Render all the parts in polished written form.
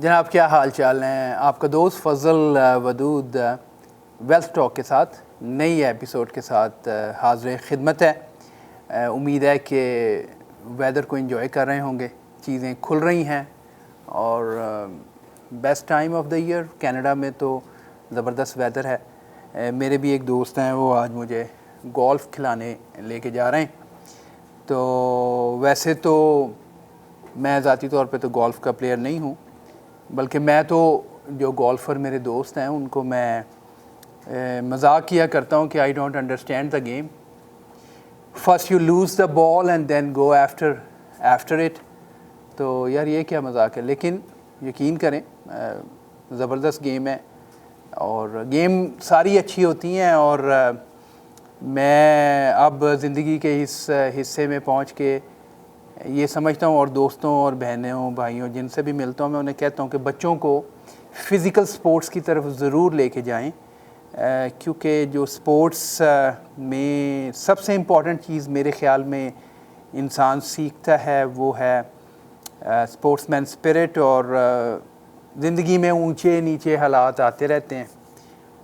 جناب کیا حال چال ہیں؟ آپ کا دوست فضل ودود ویلتھ ٹاک کے ساتھ نئی ایپیسوڈ کے ساتھ حاضر خدمت ہے۔ امید ہے کہ ویدر کو انجوائے کر رہے ہوں گے، چیزیں کھل رہی ہیں اور best time of the year Canada میں تو زبردست ویدر ہے۔ میرے بھی ایک دوست ہیں، وہ آج مجھے گولف کھلانے لے کے جا رہے ہیں۔ تو ویسے تو میں ذاتی طور پہ تو گولف کا پلیئر نہیں ہوں، بلکہ میں تو جو گولفر میرے دوست ہیں ان کو میں مذاق کیا کرتا ہوں کہ I don't understand the game, first you lose the ball and then go after it. تو یار یہ کیا مذاق ہے، لیکن یقین کریں زبردست گیم ہے اور گیم ساری اچھی ہوتی ہیں۔ اور میں اب زندگی کے اس حصے میں پہنچ کے یہ سمجھتا ہوں، اور دوستوں اور بہنوں بھائیوں جن سے بھی ملتا ہوں میں انہیں کہتا ہوں کہ بچوں کو فزیکل سپورٹس کی طرف ضرور لے کے جائیں، کیونکہ جو سپورٹس میں سب سے امپورٹنٹ چیز میرے خیال میں انسان سیکھتا ہے وہ ہے سپورٹس مین اسپرٹ۔ اور زندگی میں اونچے نیچے حالات آتے رہتے ہیں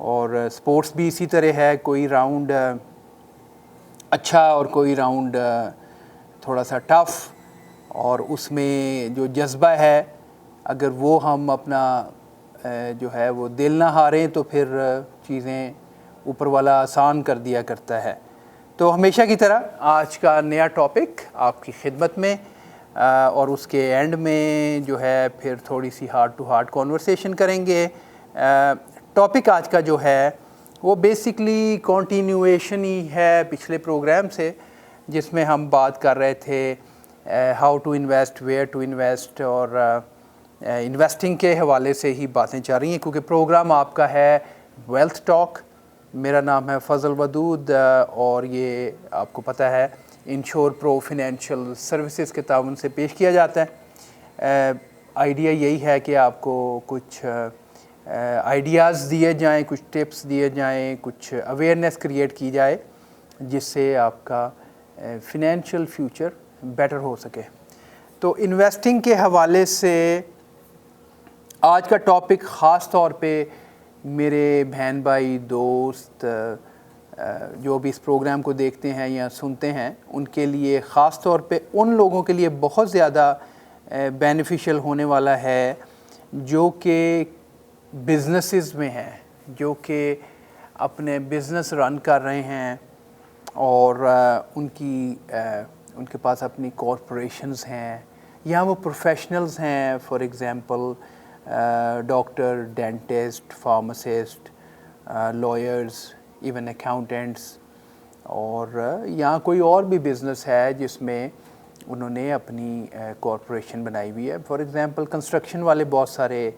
اور سپورٹس بھی اسی طرح ہے، کوئی راؤنڈ اچھا اور کوئی راؤنڈ تھوڑا سا ٹف، اور اس میں جو جذبہ ہے اگر وہ ہم اپنا جو ہے وہ دل نہ ہاریں تو پھر چیزیں اوپر والا آسان کر دیا کرتا ہے۔ تو ہمیشہ کی طرح آج کا نیا ٹاپک آپ کی خدمت میں، اور اس کے اینڈ میں جو ہے پھر تھوڑی سی ہارٹ ٹو ہارٹ کنورسیشن کریں گے۔ ٹاپک آج کا جو ہے وہ بیسکلی کنٹینیویشن ہی ہے پچھلے پروگرام سے، جس میں ہم بات کر رہے تھے how to invest, where to invest, اور انویسٹنگ کے حوالے سے ہی باتیں چل رہی ہیں، کیونکہ پروگرام آپ کا ہے ویلتھ ٹاک۔ میرا نام ہے فضل ودود اور یہ آپ کو پتہ ہے انشور پرو فنینشیل سروسز کے تعاون سے پیش کیا جاتا ہے۔ آئیڈیا یہی ہے کہ آپ کو کچھ آئیڈیاز دیے جائیں، کچھ ٹپس دیے جائیں، کچھ اویئرنیس کریٹ کی جائے جس سے آپ کا فنینشیل فیوچر بیٹر ہو سکے۔ تو انویسٹنگ کے حوالے سے آج کا ٹاپک خاص طور پہ میرے بہن بھائی دوست جو بھی اس پروگرام کو دیکھتے ہیں یا سنتے ہیں ان کے لیے، خاص طور پہ ان لوگوں کے لیے بہت زیادہ بینیفیشل ہونے والا ہے جو کہ بزنسز میں ہیں، جو کہ اپنے بزنس رن کر رہے ہیں اور ان کے پاس اپنی کارپوریشنز ہیں یا وہ پروفیشنلز ہیں، for example doctor, dentist, pharmacist, lawyers, even accountants, اور یا کوئی اور بھی بزنس ہے جس میں انہوں نے اپنی کارپوریشن بنائی ہوئی ہے۔ فار ایگزامپل کنسٹرکشن والے بہت سارے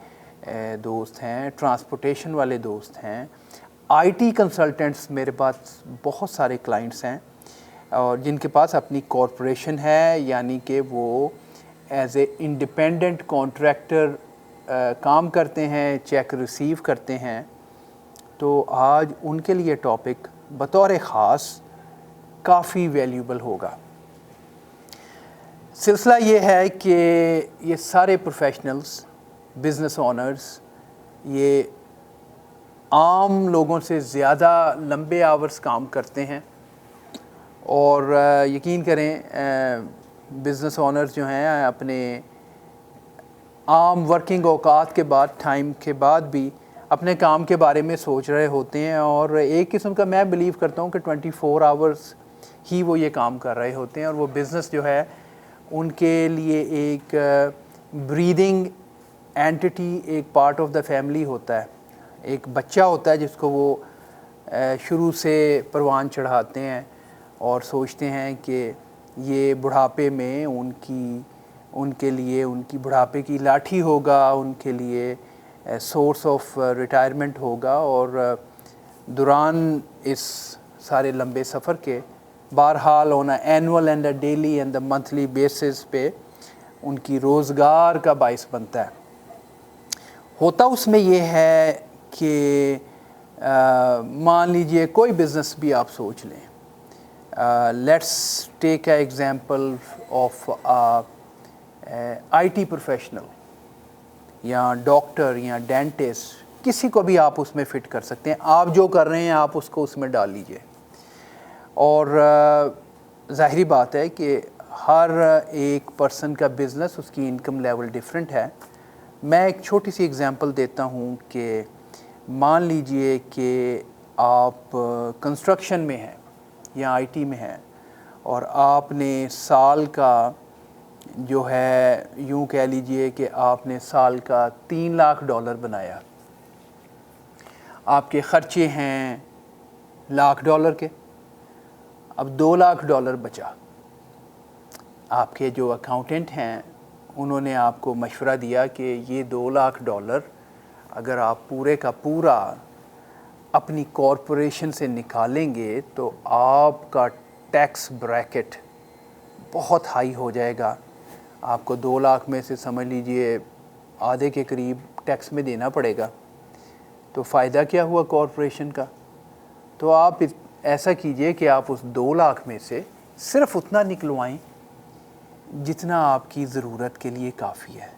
دوست ہیں، ٹرانسپورٹیشن والے دوست ہیں، آئی ٹی کنسلٹنٹس، میرے پاس بہت سارے کلائنٹس ہیں اور جن کے پاس اپنی کارپوریشن ہے، یعنی کہ وہ ایز اے انڈیپینڈنٹ کانٹریکٹر کام کرتے ہیں، چیک ریسیو کرتے ہیں۔ تو آج ان کے لیے ٹاپک بطور خاص کافی ویلیوبل ہوگا۔ سلسلہ یہ ہے کہ یہ سارے پروفیشنلز، بزنس اونرز، یہ عام لوگوں سے زیادہ لمبے آورز کام کرتے ہیں، اور یقین کریں بزنس اونرز جو ہیں اپنے عام ورکنگ اوقات کے بعد، ٹائم کے بعد بھی اپنے کام کے بارے میں سوچ رہے ہوتے ہیں، اور ایک قسم کا میں بلیو کرتا ہوں کہ 24 آورز ہی وہ یہ کام کر رہے ہوتے ہیں، اور وہ بزنس جو ہے ان کے لیے ایک بریدنگ اینٹی، ایک پارٹ آف دا فیملی ہوتا ہے، ایک بچہ ہوتا ہے جس کو وہ شروع سے پروان چڑھاتے ہیں اور سوچتے ہیں کہ یہ بڑھاپے میں ان کے لیے ان کی بڑھاپے کی لاٹھی ہوگا، ان کے لیے سورس آف ریٹائرمنٹ ہوگا، اور دوران اس سارے لمبے سفر کے بہرحال on annual and a daily and a monthly basis پہ ان کی روزگار کا باعث بنتا ہے۔ ہوتا اس میں یہ ہے کہ مان لیجئے کوئی بزنس بھی آپ سوچ لیں، let's take a example of I T professional. یا ڈاکٹر یا ڈینٹسٹ، کسی کو بھی آپ اس میں فٹ کر سکتے ہیں. آپ جو کر رہے ہیں آپ اس کو اس میں ڈال لیجئے. اور ظاہری بات ہے کہ ہر ایک پرسن کا بزنس، اس کی انکم لیول ڈیفرنٹ ہے. میں ایک چھوٹی سی اگزامپل دیتا ہوں کہ مان لیجئے کہ آپ کنسٹرکشن میں ہیں یا آئی ٹی میں ہیں، اور آپ نے سال کا جو ہے یوں کہہ لیجئے کہ آپ نے سال کا $3 لاکھ بنایا. آپ کے خرچے ہیں $1,00,000 کے. اب $2 لاکھ بچا. آپ کے جو اکاؤنٹنٹ ہیں انہوں نے آپ کو مشورہ دیا کہ یہ $2 لاکھ اگر آپ پورے کا پورا اپنی کارپوریشن سے نکالیں گے تو آپ کا ٹیکس بریکٹ بہت ہائی ہو جائے گا. آپ کو 2 لاکھ میں سے سمجھ لیجئے آدھے کے قریب ٹیکس میں دینا پڑے گا. تو فائدہ کیا ہوا کارپوریشن کا؟ تو آپ ایسا کیجئے کہ آپ اس 2 لاکھ میں سے صرف اتنا نکلوائیں جتنا آپ کی ضرورت کے لیے کافی ہے.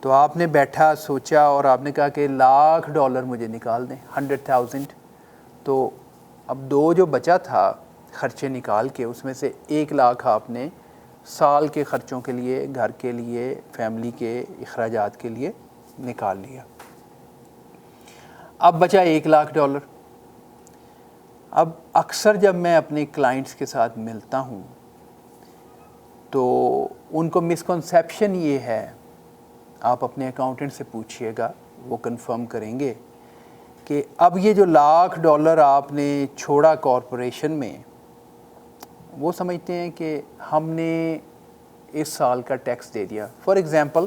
تو آپ نے بیٹھا سوچا اور آپ نے کہا کہ $1,00,000 مجھے نکال دیں، 100,000. تو اب 2 جو بچا تھا خرچے نکال کے، اس میں سے 1 لاکھ آپ نے سال کے خرچوں کے لیے، گھر کے لیے، فیملی کے اخراجات کے لیے نکال لیا. اب بچا $1,00,000. اب اکثر جب میں اپنے کلائنٹس کے ساتھ ملتا ہوں تو ان کو مسکنسیپشن یہ ہے، آپ اپنے اکاؤنٹنٹ سے پوچھئے گا، وہ کنفرم کریں گے کہ اب یہ جو $1,00,000 آپ نے چھوڑا کارپوریشن میں، وہ سمجھتے ہیں کہ ہم نے اس سال کا ٹیکس دے دیا. فار ایگزامپل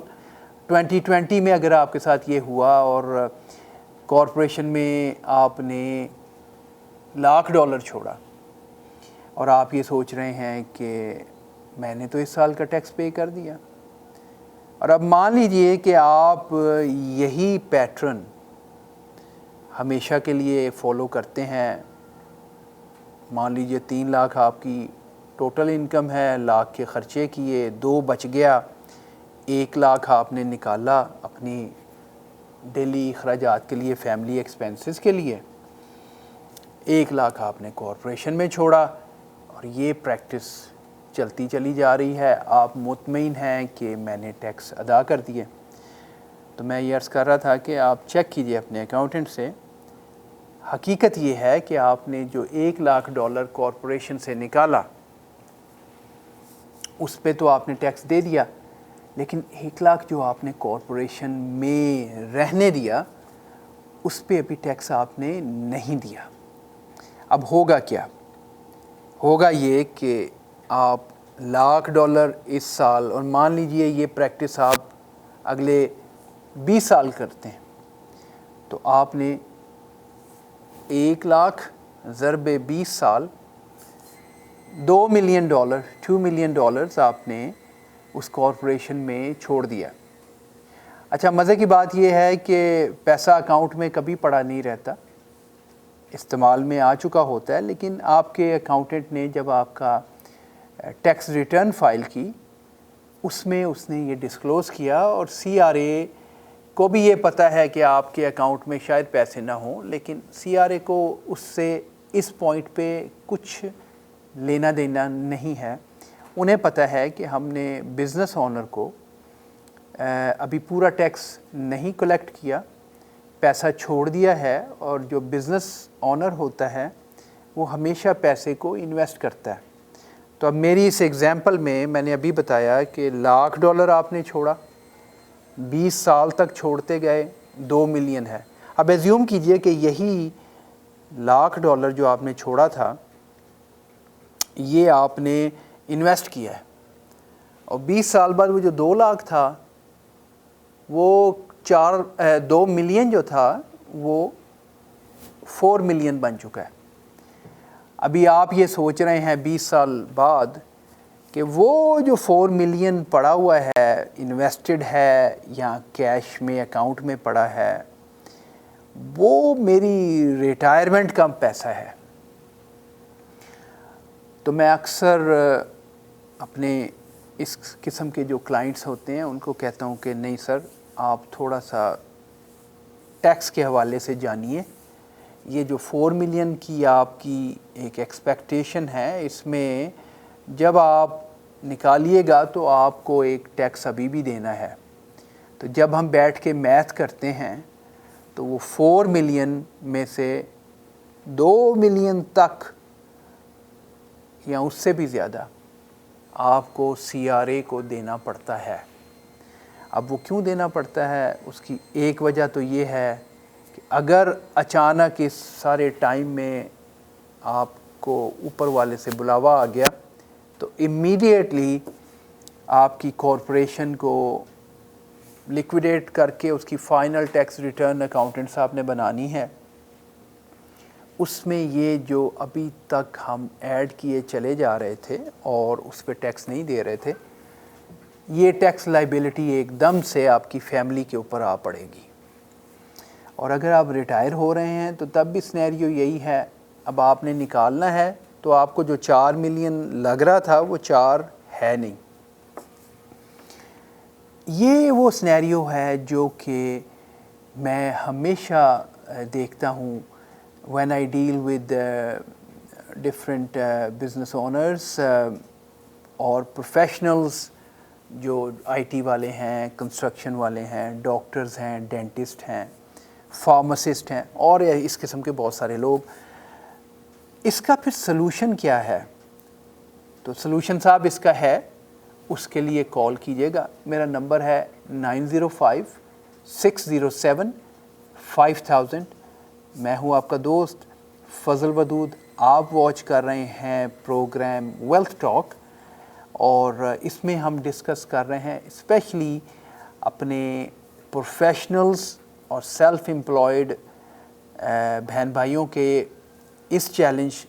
2020 میں اگر آپ کے ساتھ یہ ہوا اور کارپوریشن میں آپ نے $1,00,000 چھوڑا اور آپ یہ سوچ رہے ہیں کہ میں نے تو اس سال کا ٹیکس پے کر دیا، اور اب مان لیجئے کہ آپ یہی پیٹرن ہمیشہ کے لیے فالو کرتے ہیں. مان لیجئے 3 لاکھ آپ کی ٹوٹل انکم ہے، $1,00,000 کے خرچے کیے، 2 بچ گیا، 1 لاکھ آپ نے نکالا اپنی ڈیلی اخراجات کے لیے، فیملی ایکسپینسز کے لیے، 1 لاکھ آپ نے کارپوریشن میں چھوڑا، اور یہ پریکٹس چلتی چلی جا رہی ہے. آپ مطمئن ہیں کہ میں نے ٹیکس ادا کر دیے. تو میں یہ عرض کر رہا تھا کہ آپ چیک کیجئے اپنے اکاؤنٹنٹ سے. حقیقت یہ ہے کہ آپ نے جو $1,00,000 کارپوریشن سے نکالا اس پہ تو آپ نے ٹیکس دے دیا، لیکن 1 لاکھ جو آپ نے کارپوریشن میں رہنے دیا اس پہ ابھی ٹیکس آپ نے نہیں دیا. اب ہوگا کیا؟ ہوگا یہ کہ آپ $1,00,000 اس سال، اور مان لیجئے یہ پریکٹس آپ اگلے 20 سال کرتے ہیں، تو آپ نے 1,00,000 ضرب 20 سال $2 ملین $2 ملین آپ نے اس کارپوریشن میں چھوڑ دیا. اچھا، مزے کی بات یہ ہے کہ پیسہ اکاؤنٹ میں کبھی پڑا نہیں رہتا، استعمال میں آ چکا ہوتا ہے، لیکن آپ کے اکاؤنٹنٹ نے جب آپ کا ٹیکس ریٹرن فائل کی اس میں اس نے یہ ڈسکلوز کیا، اور CRA کو بھی یہ پتہ ہے کہ آپ کے اکاؤنٹ میں شاید پیسے نہ ہوں، لیکن CRA کو اس سے اس پوائنٹ پہ کچھ لینا دینا نہیں ہے. انہیں پتہ ہے کہ ہم نے بزنس اونر کو ابھی پورا ٹیکس نہیں کلیکٹ کیا، پیسہ چھوڑ دیا ہے، اور جو بزنس اونر ہوتا ہے وہ ہمیشہ پیسے کو انویسٹ کرتا ہے. تو اب میری اس ایگزامپل میں نے ابھی بتایا کہ $1,00,000 آپ نے چھوڑا، 20 سال تک چھوڑتے گئے، 2 ملین ہے. اب ایزیوم کیجئے کہ یہی $1,00,000 جو آپ نے چھوڑا تھا یہ آپ نے انویسٹ کیا ہے، اور 20 سال بعد وہ جو 2 لاکھ تھا وہ 2 ملین جو تھا وہ 4 ملین بن چکا ہے. ابھی آپ یہ سوچ رہے ہیں 20 سال بعد کہ وہ جو 4 ملین پڑا ہوا ہے، انویسٹڈ ہے یا کیش میں اکاؤنٹ میں پڑا ہے، وہ میری ریٹائرمنٹ کا پیسہ ہے. تو میں اکثر اپنے اس قسم کے جو کلائنٹس ہوتے ہیں ان کو کہتا ہوں کہ نہیں سر، آپ تھوڑا سا ٹیکس کے حوالے سے جانیے. یہ جو 4 ملین کی آپ کی ایک ایکسپیکٹیشن ہے، اس میں جب آپ نکالیے گا تو آپ کو ایک ٹیکس ابھی بھی دینا ہے. تو جب ہم بیٹھ کے میتھ کرتے ہیں تو وہ 4 ملین میں سے 2 ملین تک یا اس سے بھی زیادہ آپ کو CRA کو دینا پڑتا ہے. اب وہ کیوں دینا پڑتا ہے؟ اس کی ایک وجہ تو یہ ہے کہ اگر اچانک اس سارے ٹائم میں آپ کو اوپر والے سے بلاوا آ گیا تو امیڈیٹلی آپ کی کارپوریشن کو لیکویڈیٹ کر کے اس کی فائنل ٹیکس ریٹرن اکاؤنٹنٹ صاحب نے بنانی ہے. اس میں یہ جو ابھی تک ہم ایڈ کیے چلے جا رہے تھے اور اس پہ ٹیکس نہیں دے رہے تھے، یہ ٹیکس لائبلٹی ایک دم سے آپ کی فیملی کے اوپر آ پڑے گی. اور اگر آپ ریٹائر ہو رہے ہیں تو تب بھی سینیریو یہی ہے. اب آپ نے نکالنا ہے تو آپ کو جو 4 ملین لگ رہا تھا وہ 4 ہے نہیں. یہ وہ سینیریو ہے جو کہ میں ہمیشہ دیکھتا ہوں when I deal with different business owners اور پروفیشنلز جو IT والے ہیں، کنسٹرکشن والے ہیں، ڈاکٹرز ہیں، ڈینٹسٹ ہیں، فارماسسٹ ہیں اور اس قسم کے بہت سارے لوگ. اس کا پھر سلوشن کیا ہے؟ تو سلوشن صاحب اس کا ہے، اس کے لیے کال کیجیے گا. میرا نمبر ہے 905-607-5000. میں ہوں آپ کا دوست فضل ودود. آپ واچ کر رہے ہیں پروگرام ویلتھ ٹاک اور اس میں ہم ڈسکس کر رہے ہیں اسپیشلی اپنے پروفیشنلز اور سیلف امپلائڈ بہن بھائیوں کے اس چیلنج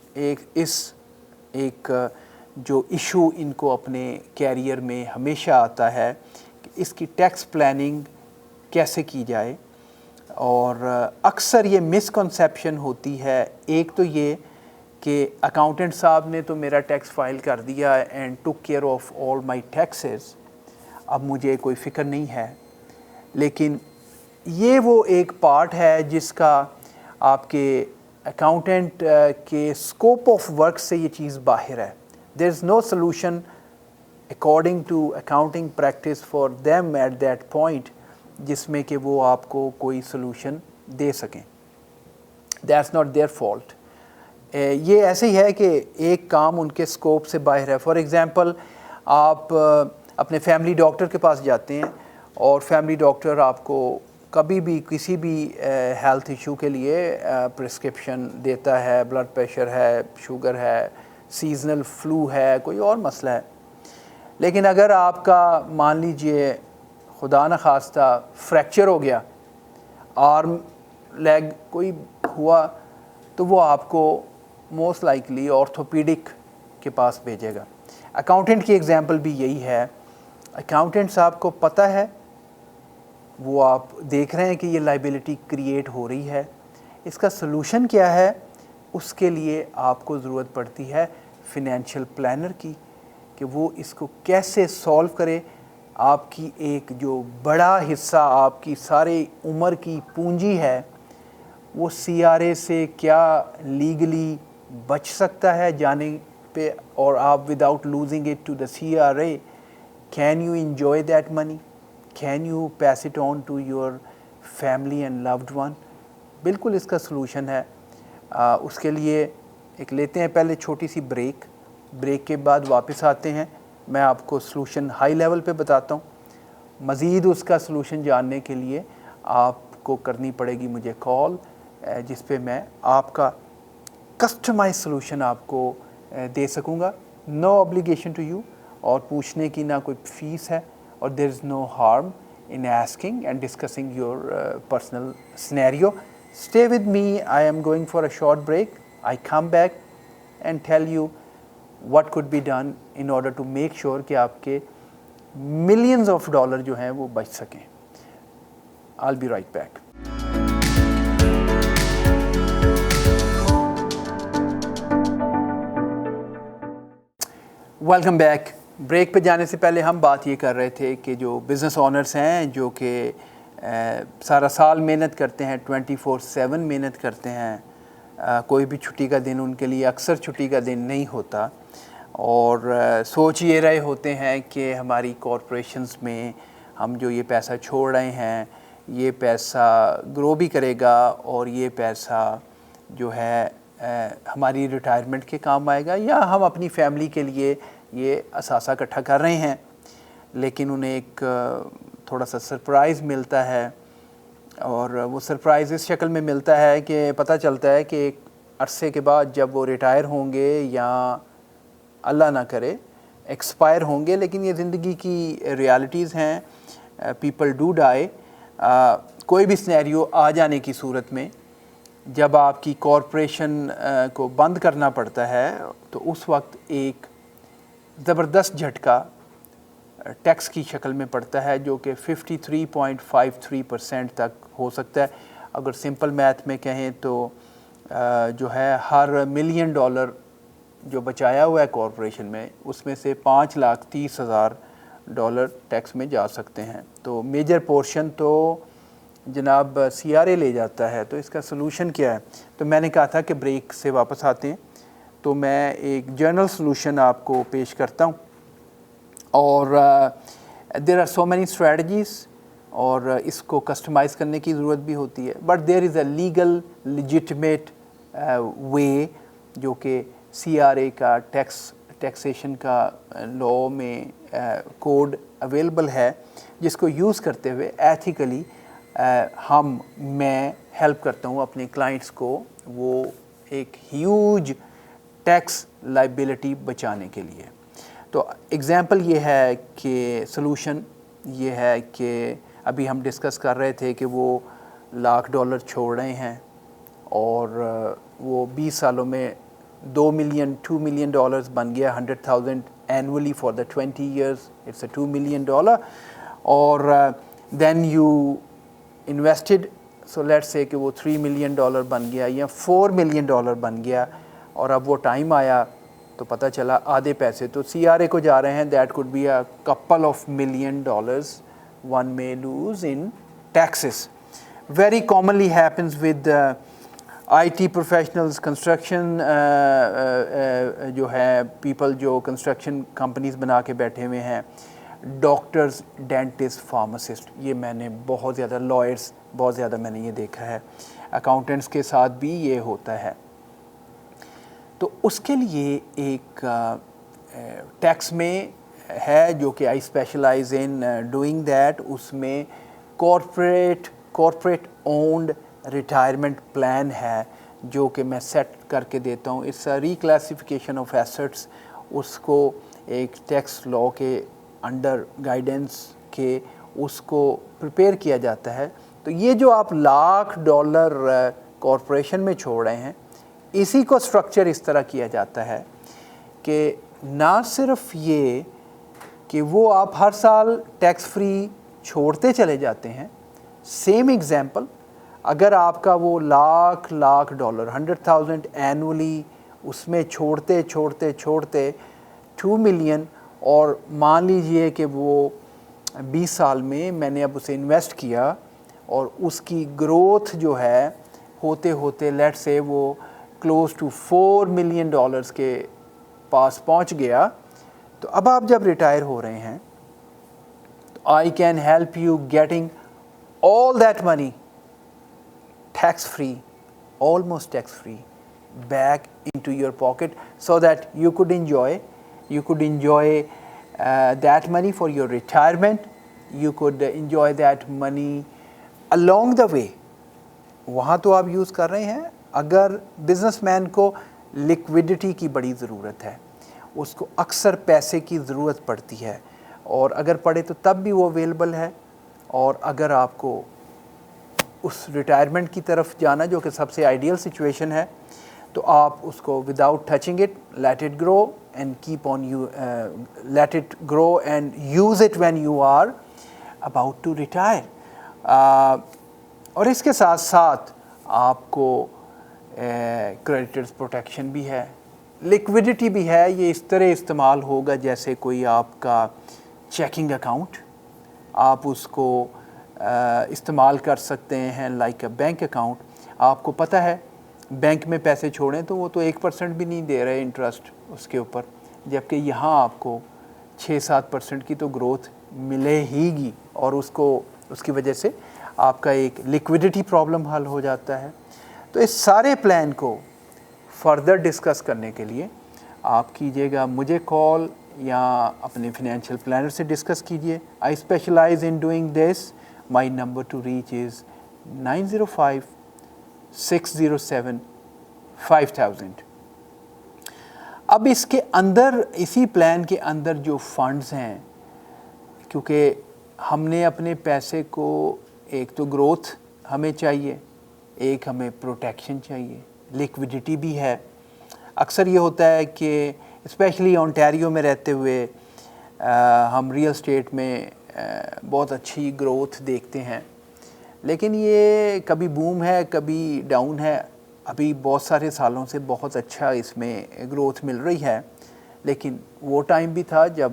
ایک جو ایشو ان کو اپنے کیریئر میں ہمیشہ آتا ہے کہ اس کی ٹیکس پلاننگ کیسے کی جائے. اور اکثر یہ مسکنسیپشن ہوتی ہے. ایک تو یہ کہ اکاؤنٹنٹ صاحب نے تو میرا ٹیکس فائل کر دیا and took care of all my taxes, اب مجھے کوئی فکر نہیں ہے. لیکن یہ وہ ایک پارٹ ہے جس کا آپ کے اکاؤنٹنٹ کے اسکوپ آف ورک سے یہ چیز باہر ہے. There is no solution according to accounting practice for them at that point جس میں کہ وہ آپ کو کوئی سلوشن دے سکیں. That's not their fault. یہ ایسے ہی ہے کہ ایک کام ان کے اسکوپ سے باہر ہے. فار ایگزامپل آپ اپنے فیملی ڈاکٹر کے پاس جاتے ہیں اور فیملی ڈاکٹر آپ کو کبھی بھی کسی بھی ہیلتھ ایشو کے لیے پرسکرپشن دیتا ہے، بلڈ پریشر ہے، شوگر ہے، سیزنل فلو ہے، کوئی اور مسئلہ ہے. لیکن اگر آپ کا مان لیجئے خدا نخواستہ فریکچر ہو گیا، آرم لیگ کوئی ہوا، تو وہ آپ کو موسٹ لائکلی آرتھوپیڈک کے پاس بھیجے گا. اکاؤنٹنٹ کی ایگزامپل بھی یہی ہے. اکاؤنٹنٹ صاحب کو پتہ ہے، وہ آپ دیکھ رہے ہیں کہ یہ لائبلٹی کریٹ ہو رہی ہے. اس کا سلوشن کیا ہے؟ اس کے لیے آپ کو ضرورت پڑتی ہے فنینشیل پلانر کی کہ وہ اس کو کیسے سولو کرے. آپ کی ایک جو بڑا حصہ آپ کی سارے عمر کی پونجی ہے وہ CRA سے کیا لیگلی بچ سکتا ہے جانے پہ، اور آپ without losing it to the CRA can you enjoy that money, can you pass it on to your family and loved one. بالکل اس کا سلوشن ہے. اس کے لیے ایک لیتے ہیں پہلے چھوٹی سی بریک کے بعد واپس آتے ہیں. میں آپ کو سلوشن ہائی لیول پہ بتاتا ہوں. مزید اس کا سلوشن جاننے کے لیے آپ کو کرنی پڑے گی مجھے کال، جس پہ میں آپ کا کسٹمائز سلوشن آپ کو دے سکوں گا. نو obligation ٹو یو، اور پوچھنے کی نہ کوئی فیس ہے، اور there is no harm in asking and discussing your personal scenario. Stay with me. I am going for a short break. I come back and tell you what could be done in order to make sure کہ آپ کے millions of dollars جو ہیں وہ بچ سکیں. I'll be right back. Welcome back. Break پہ جانے سے پہلے ہم بات یہ کر رہے تھے کہ جو بزنس اونرز ہیں جو کہ سارا سال محنت کرتے ہیں, 24/7 محنت کرتے ہیں, کوئی بھی چھٹی کا دن ان کے لیے اکثر چھٹی کا دن نہیں ہوتا, اور سوچ یہ رہے ہوتے ہیں کہ ہماری کارپوریشنز میں ہم جو یہ پیسہ چھوڑ رہے ہیں یہ پیسہ گرو بھی کرے گا, اور یہ پیسہ جو ہے ہماری ریٹائرمنٹ کے کام آئے گا, یا ہم اپنی فیملی کے لیے یہ اثاثہ اکٹھا کر رہے ہیں. لیکن انہیں ایک تھوڑا سا سرپرائز ملتا ہے, اور وہ سرپرائز اس شکل میں ملتا ہے کہ پتہ چلتا ہے کہ ایک عرصے کے بعد جب وہ ریٹائر ہوں گے یا اللہ نہ کرے ایکسپائر ہوں گے, لیکن یہ زندگی کی ریالٹیز ہیں, پیپل ڈو ڈائی, کوئی بھی سینیریو آ جانے کی صورت میں جب آپ کی کارپوریشن کو بند کرنا پڑتا ہے تو اس وقت ایک زبردست جھٹکا ٹیکس کی شکل میں پڑتا ہے, جو کہ 53.53% تک ہو سکتا ہے. اگر سمپل میتھ میں کہیں تو جو ہے ہر $1 ملین جو بچایا ہوا ہے کارپوریشن میں, اس میں سے $5,30,000 ٹیکس میں جا سکتے ہیں. تو میجر پورشن تو جناب CRA لے جاتا ہے. تو اس کا سلوشن کیا ہے؟ تو میں نے کہا تھا کہ بریک سے واپس آتے ہیں تو میں ایک جنرل سلوشن آپ کو پیش کرتا ہوں, اور there are so many strategies, اور اس کو کسٹمائز کرنے کی ضرورت بھی ہوتی ہے, but there is a legal legitimate way جو کہ CRA کا ٹیکسیشن کا لاء میں کوڈ اویلیبل ہے, جس کو یوز کرتے ہوئے ایتھیکلی میں ہیلپ کرتا ہوں اپنے کلائنٹس کو وہ ایک ہیوج ٹیکس لائبلٹی بچانے کے لیے. تو ایگزامپل یہ ہے کہ سلوشن یہ ہے کہ ابھی ہم ڈسکس کر رہے تھے کہ وہ $1,00,000 چھوڑ رہے ہیں, اور وہ 20 سالوں میں $2 ملین $2 ملین بن گیا, 100,000 annually for the 20 years, it's a $2 million, اور then you invested, so let say کہ وہ $3 ملین بن گیا یا $4 ملین بن گیا, اور اب وہ ٹائم آیا تو پتہ چلا آدھے پیسے تو CRA کو جا رہے ہیں. That could be a couple of $1 million one may lose in taxes. Very commonly happens with IT professionals, construction جو ہے پیپل جو کنسٹرکشن کمپنیز بنا کے بیٹھے ہوئے ہیں, ڈاکٹرز, ڈینٹسٹ, فارماسسٹ, یہ میں نے بہت زیادہ, لائرس بہت زیادہ میں نے یہ دیکھا ہے, اکاؤنٹنٹس کے ساتھ بھی یہ ہوتا ہے. تو اس کے لیے ایک ٹیکس میں ہے جو کہ آئی اسپیشلائز ان ڈوئنگ دیٹ, اس میں کارپوریٹ اونڈ ریٹائرمنٹ پلان ہے جو کہ میں سیٹ کر کے دیتا ہوں. It's reclassification of assets, اس کو ایک ٹیکس لاء کے انڈر گائیڈنس کے اس کو پریپیئر کیا جاتا ہے. تو یہ جو آپ $1,00,000 کارپوریشن میں چھوڑ رہے ہیں, اسی کو سٹرکچر اس طرح کیا جاتا ہے کہ نہ صرف یہ کہ وہ آپ ہر سال ٹیکس فری چھوڑتے چلے جاتے ہیں, سیم ایگزامپل اگر آپ کا وہ $1,00,000 100,000 اینولی اس میں چھوڑتے 2 ملین, اور مان لیجئے کہ وہ 20 سال میں میں نے اب اسے انویسٹ کیا اور اس کی گروتھ جو ہے ہوتے ہوتے لیٹ سے وہ کلوز ٹو $4 ملین کے پاس پہنچ گیا, تو اب آپ جب ریٹائر ہو رہے ہیں تو I can help you getting all that money tax free, almost tax free, back into your pocket so that you could enjoy that money for your retirement. You could enjoy that money along the way. وہاں تو آپ use کر رہے ہیں. اگر business man کو liquidity کی بڑی ضرورت ہے, اس کو اکثر پیسے کی ضرورت پڑتی ہے, اور اگر پڑے تو تب بھی وہ اویلیبل ہے, اور اگر آپ کو اس ریٹائرمنٹ کی طرف جانا جو کہ سب سے آئیڈیل سچویشن ہے, تو آپ اس کو without touching it let it grow and keep on let it grow and use it when you are about to retire. اور اس کے ساتھ ساتھ آپ کو کریڈیٹرز پروٹیکشن بھی ہے, لیکویڈیٹی بھی ہے. یہ اس طرح استعمال ہوگا جیسے کوئی آپ کا چیکنگ اکاؤنٹ, آپ اس کو استعمال کر سکتے ہیں لائک اے بینک اکاؤنٹ. آپ کو پتہ ہے بینک میں پیسے چھوڑیں تو وہ تو 1% بھی نہیں دے رہے انٹرسٹ اس کے اوپر, جبکہ یہاں آپ کو 6-7% کی تو گروتھ ملے ہی گی, اور اس کی وجہ سے آپ کا ایک لیکویڈیٹی پرابلم حل ہو جاتا ہے. تو اس سارے پلان کو فردر ڈسکس کرنے کے لیے آپ کیجیے گا مجھے کال یا اپنے فنینشیل پلانر سے ڈسکس کیجیے. I specialise in doing this. My number to reach is 905-607-5000. اب اس کے اندر, اسی پلان کے اندر جو فنڈز ہیں, کیونکہ ہم نے اپنے پیسے کو, ایک تو گروتھ ہمیں چاہیے, ایک ہمیں پروٹیکشن چاہیے, لیکویڈیٹی بھی ہے. اکثر یہ ہوتا ہے کہ اسپیشلی اونٹیریو میں رہتے ہوئے ہم ریئل اسٹیٹ میں بہت اچھی گروتھ دیکھتے ہیں, لیکن یہ کبھی بوم ہے کبھی ڈاؤن ہے. ابھی بہت سارے سالوں سے بہت اچھا اس میں گروتھ مل رہی ہے, لیکن وہ ٹائم بھی تھا جب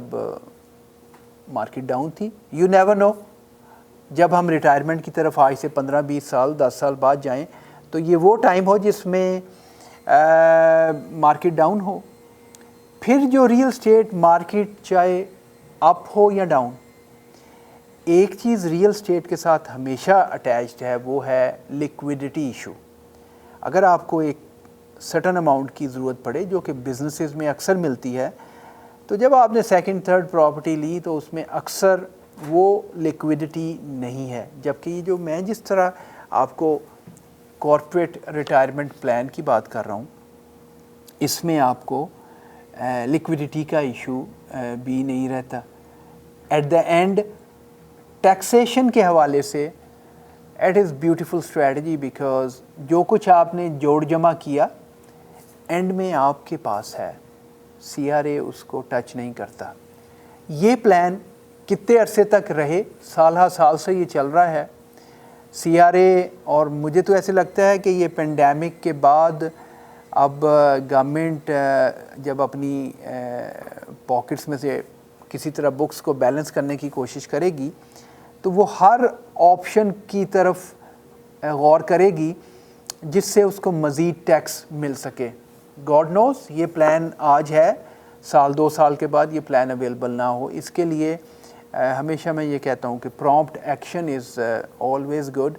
مارکیٹ ڈاؤن تھی. یو نیور نو, جب ہم ریٹائرمنٹ کی طرف آج سے 15-20 سال 10 سال بعد جائیں تو یہ وہ ٹائم ہو جس میں مارکیٹ ڈاؤن ہو. پھر جو ریئل اسٹیٹ مارکیٹ چاہے اپ ہو یا ڈاؤن, ایک چیز ریئل اسٹیٹ کے ساتھ ہمیشہ اٹیچڈ ہے, وہ ہے لیکویڈیٹی ایشو. اگر آپ کو ایک سرٹن اماؤنٹ کی ضرورت پڑے جو کہ بزنسز میں اکثر ملتی ہے, تو جب آپ نے سیکنڈ تھرڈ پراپرٹی لی تو اس میں اکثر وہ لیکویڈیٹی نہیں ہے. جبکہ یہ جو میں جس طرح آپ کو کارپوریٹ ریٹائرمنٹ پلان کی بات کر رہا ہوں, اس میں آپ کو لیکویڈیٹی کا ایشو بھی نہیں رہتا. ایٹ دا اینڈ ٹیکسیشن کے حوالے سے it is beautiful strategy, because جو کچھ آپ نے جوڑ جمع کیا اینڈ میں آپ کے پاس ہے, سی آر اے اس کو ٹچ نہیں کرتا. یہ پلان کتنے عرصے تک رہے, سال ہا سال سے یہ چل رہا ہے سی آر اے. اور مجھے تو ایسے لگتا ہے کہ یہ پینڈیمک کے بعد اب گورنمنٹ جب اپنی پاکٹس میں سے کسی طرح بکس کو بیلنس کرنے کی کوشش کرے گی تو وہ ہر آپشن کی طرف غور کرے گی جس سے اس کو مزید ٹیکس مل سکے. گاڈ نوز یہ پلان آج ہے, سال 2 سال کے بعد یہ پلان اویلیبل نہ ہو. اس کے لیے ہمیشہ میں یہ کہتا ہوں کہ prompt action is always good.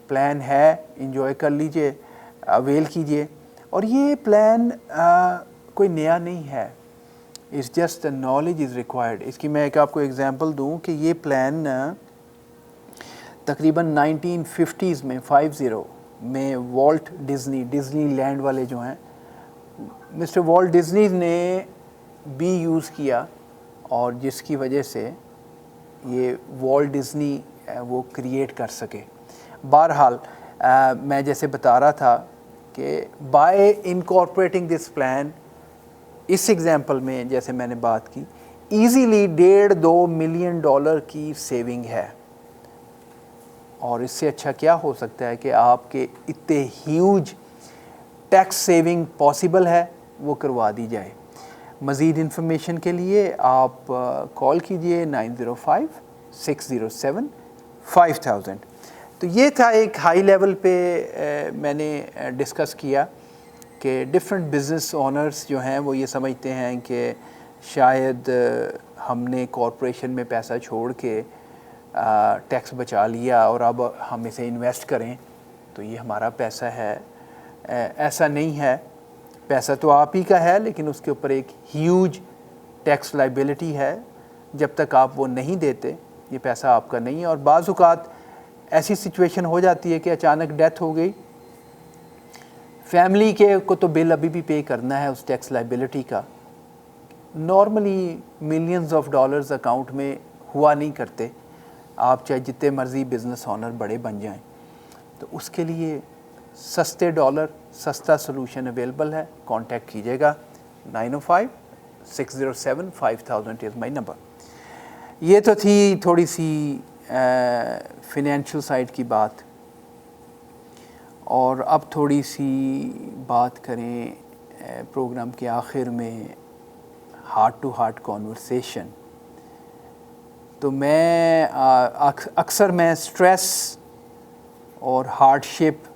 Plan ہے, انجوائے کر لیجئے, اویل کیجئے. اور یہ پلان کوئی نیا نہیں ہے, it's just knowledge is required. اس کی میں ایک آپ کو ایگزامپل دوں کہ یہ پلان تقریباً 1950s میں 50 میں والٹ ڈزنی لینڈ والے جو ہیں, مسٹر والٹ ڈزنی نے بھی یوز کیا, اور جس کی وجہ سے یہ والٹ ڈزنی وہ کریٹ کر سکے. بہرحال میں جیسے بتا رہا تھا کہ بائی انکارپوریٹنگ دس پلان, اس ایگزامپل میں جیسے میں نے بات کی, ایزیلی $1.5-2 ملین کی سیونگ ہے. اور اس سے اچھا کیا ہو سکتا ہے کہ آپ کے اتنے ہیوج ٹیکس سیونگ پاسبل ہے وہ کروا دی جائے. مزید انفارمیشن کے لیے آپ کال کیجئے 905-607-5000. تو یہ تھا ایک ہائی لیول پہ میں نے ڈسکس کیا کہ ڈفرینٹ بزنس اونرز جو ہیں وہ یہ سمجھتے ہیں کہ شاید ہم نے کارپوریشن میں پیسہ چھوڑ کے ٹیکس بچا لیا اور اب ہم اسے انویسٹ کریں تو یہ ہمارا پیسہ ہے. ایسا نہیں ہے, پیسہ تو آپ ہی کا ہے لیکن اس کے اوپر ایک ہیوج ٹیکس لائبلٹی ہے. جب تک آپ وہ نہیں دیتے یہ پیسہ آپ کا نہیں ہے. اور بعض اوقات ایسی سچویشن ہو جاتی ہے کہ اچانک ڈیتھ ہو گئی, فیملی کے کو تو بل ابھی بھی پے کرنا ہے اس ٹیکس لائبلٹی کا. Normally millions of dollars account میں ہوا نہیں کرتے, آپ چاہے جتنے مرضی بزنس اونر بڑے بن جائیں. تو اس کے لیے سستے ڈالر, سستا سلوشن اویلیبل ہے. کانٹیکٹ کیجیے گا 905-607-5000 از مائی نمبر. یہ تو تھی تھوڑی سی فنینشیل سائڈ کی بات. اور اب تھوڑی سی بات کریں پروگرام کے آخر میں ہارٹ ٹو ہارٹ کانورسیشن. تو میں اکثر میں سٹریس اور ہارڈ شپ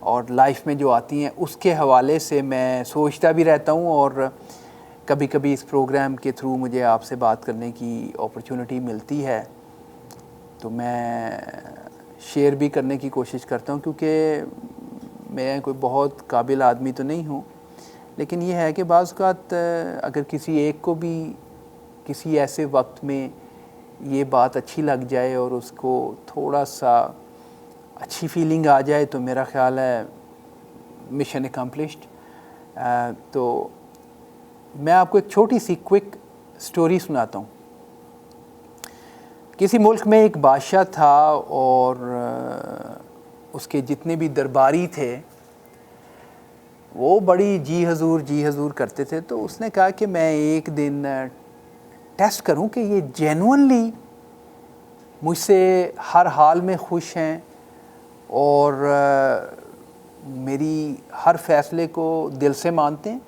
اور لائف میں جو آتی ہیں اس کے حوالے سے میں سوچتا بھی رہتا ہوں، اور کبھی کبھی اس پروگرام کے تھرو مجھے آپ سے بات کرنے کی اپرچونٹی ملتی ہے تو میں شیئر بھی کرنے کی کوشش کرتا ہوں، کیونکہ میں کوئی بہت قابل آدمی تو نہیں ہوں، لیکن یہ ہے کہ بعض اوقات اگر کسی ایک کو بھی کسی ایسے وقت میں یہ بات اچھی لگ جائے اور اس کو تھوڑا سا اچھی فیلنگ آ جائے تو میرا خیال ہے مشن اکمپلشڈ۔ تو میں آپ کو ایک چھوٹی سی کوئک سٹوری سناتا ہوں۔ کسی ملک میں ایک بادشاہ تھا اور اس کے جتنے بھی درباری تھے وہ بڑی جی حضور کرتے تھے، تو اس نے کہا کہ میں ایک دن ٹیسٹ کروں کہ یہ جینوئنلی مجھ سے ہر حال میں خوش ہیں اور میری ہر فیصلے کو دل سے مانتے ہیں۔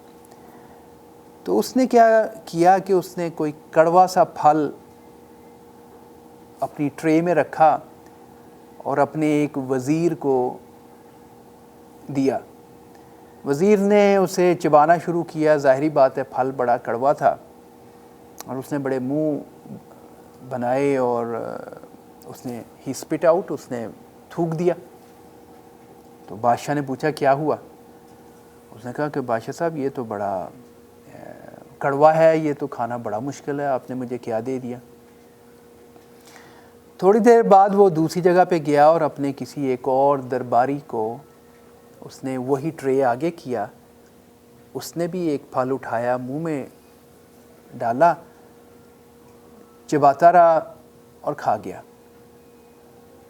تو اس نے کیا کیا کہ اس نے کوئی کڑوا سا پھل اپنی ٹرے میں رکھا اور اپنے ایک وزیر کو دیا۔ وزیر نے اسے چبانا شروع کیا، ظاہری بات ہے پھل بڑا کڑوا تھا، اور اس نے بڑے منہ بنائے اور اس نے ہی اسپٹ آؤٹ، اس نے تھوک دیا۔ تو بادشاہ نے پوچھا کیا ہوا؟ اس نے کہا کہ بادشاہ صاحب یہ تو بڑا کڑوا ہے، یہ تو کھانا بڑا مشکل ہے، آپ نے مجھے کیا دے دیا۔ تھوڑی دیر بعد وہ دوسری جگہ پہ گیا اور اپنے کسی ایک اور درباری کو اس نے وہی ٹرے آگے کیا، اس نے بھی ایک پھل اٹھایا، منہ میں ڈالا، چباتا رہا اور کھا گیا۔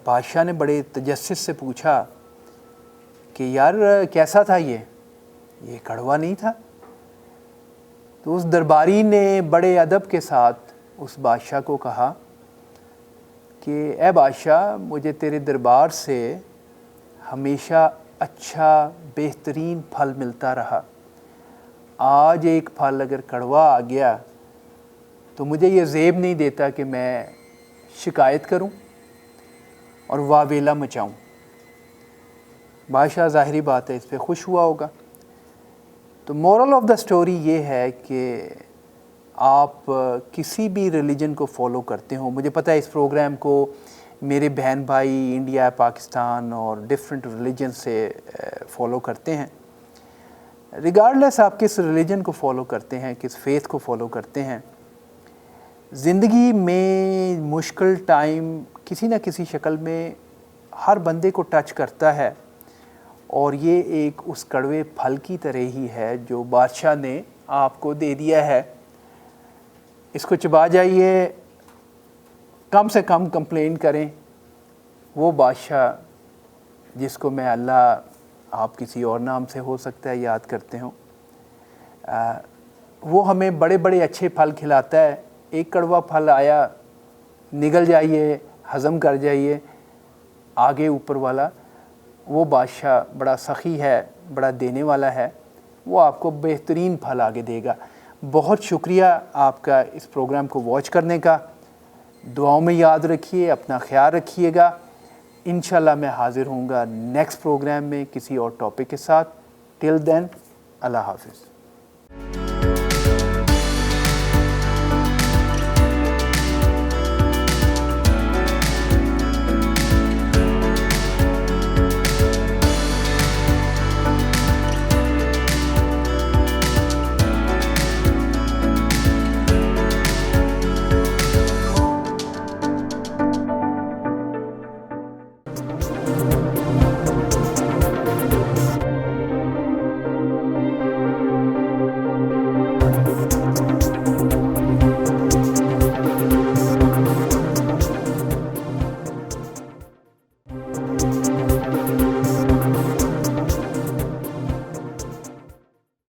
بادشاہ نے بڑے تجسس سے پوچھا کہ یار کیسا تھا یہ کڑوا نہیں تھا؟ تو اس درباری نے بڑے ادب کے ساتھ اس بادشاہ کو کہا کہ اے بادشاہ، مجھے تیرے دربار سے ہمیشہ اچھا بہترین پھل ملتا رہا، آج ایک پھل اگر کڑوا آ گیا تو مجھے یہ زیب نہیں دیتا کہ میں شکایت کروں اور واویلا مچاؤں۔ بادشاہ ظاہری بات ہے اس پہ خوش ہوا ہوگا۔ تو مورل آف دا سٹوری یہ ہے کہ آپ کسی بھی ریلیجن کو فالو کرتے ہوں، مجھے پتہ ہے اس پروگرام کو میرے بہن بھائی انڈیا، پاکستان اور ڈفرینٹ ریلیجن سے فالو کرتے ہیں۔ ریگارڈلیس آپ کس ریلیجن کو فالو کرتے ہیں، کس فیتھ کو فالو کرتے ہیں، زندگی میں مشکل ٹائم کسی نہ کسی شکل میں ہر بندے کو ٹچ کرتا ہے، اور یہ ایک اس کڑوے پھل کی طرح ہی ہے جو بادشاہ نے آپ کو دے دیا ہے۔ اس کو چبا جائیے، کم سے کم کمپلین کریں۔ وہ بادشاہ جس کو میں اللہ، آپ کسی اور نام سے ہو سکتا ہے یاد کرتے ہوں، وہ ہمیں بڑے بڑے اچھے پھل کھلاتا ہے۔ ایک کڑوا پھل آیا، نگل جائیے، ہضم کر جائیے، آگے اوپر والا وہ بادشاہ بڑا سخی ہے، بڑا دینے والا ہے، وہ آپ کو بہترین پھل آگے دے گا۔ بہت شکریہ آپ کا اس پروگرام کو واچ کرنے کا۔ دعاؤں میں یاد رکھیے، اپنا خیال رکھیے گا۔ انشاءاللہ میں حاضر ہوں گا نیکسٹ پروگرام میں کسی اور ٹاپک کے ساتھ۔ ٹل دین، اللہ حافظ۔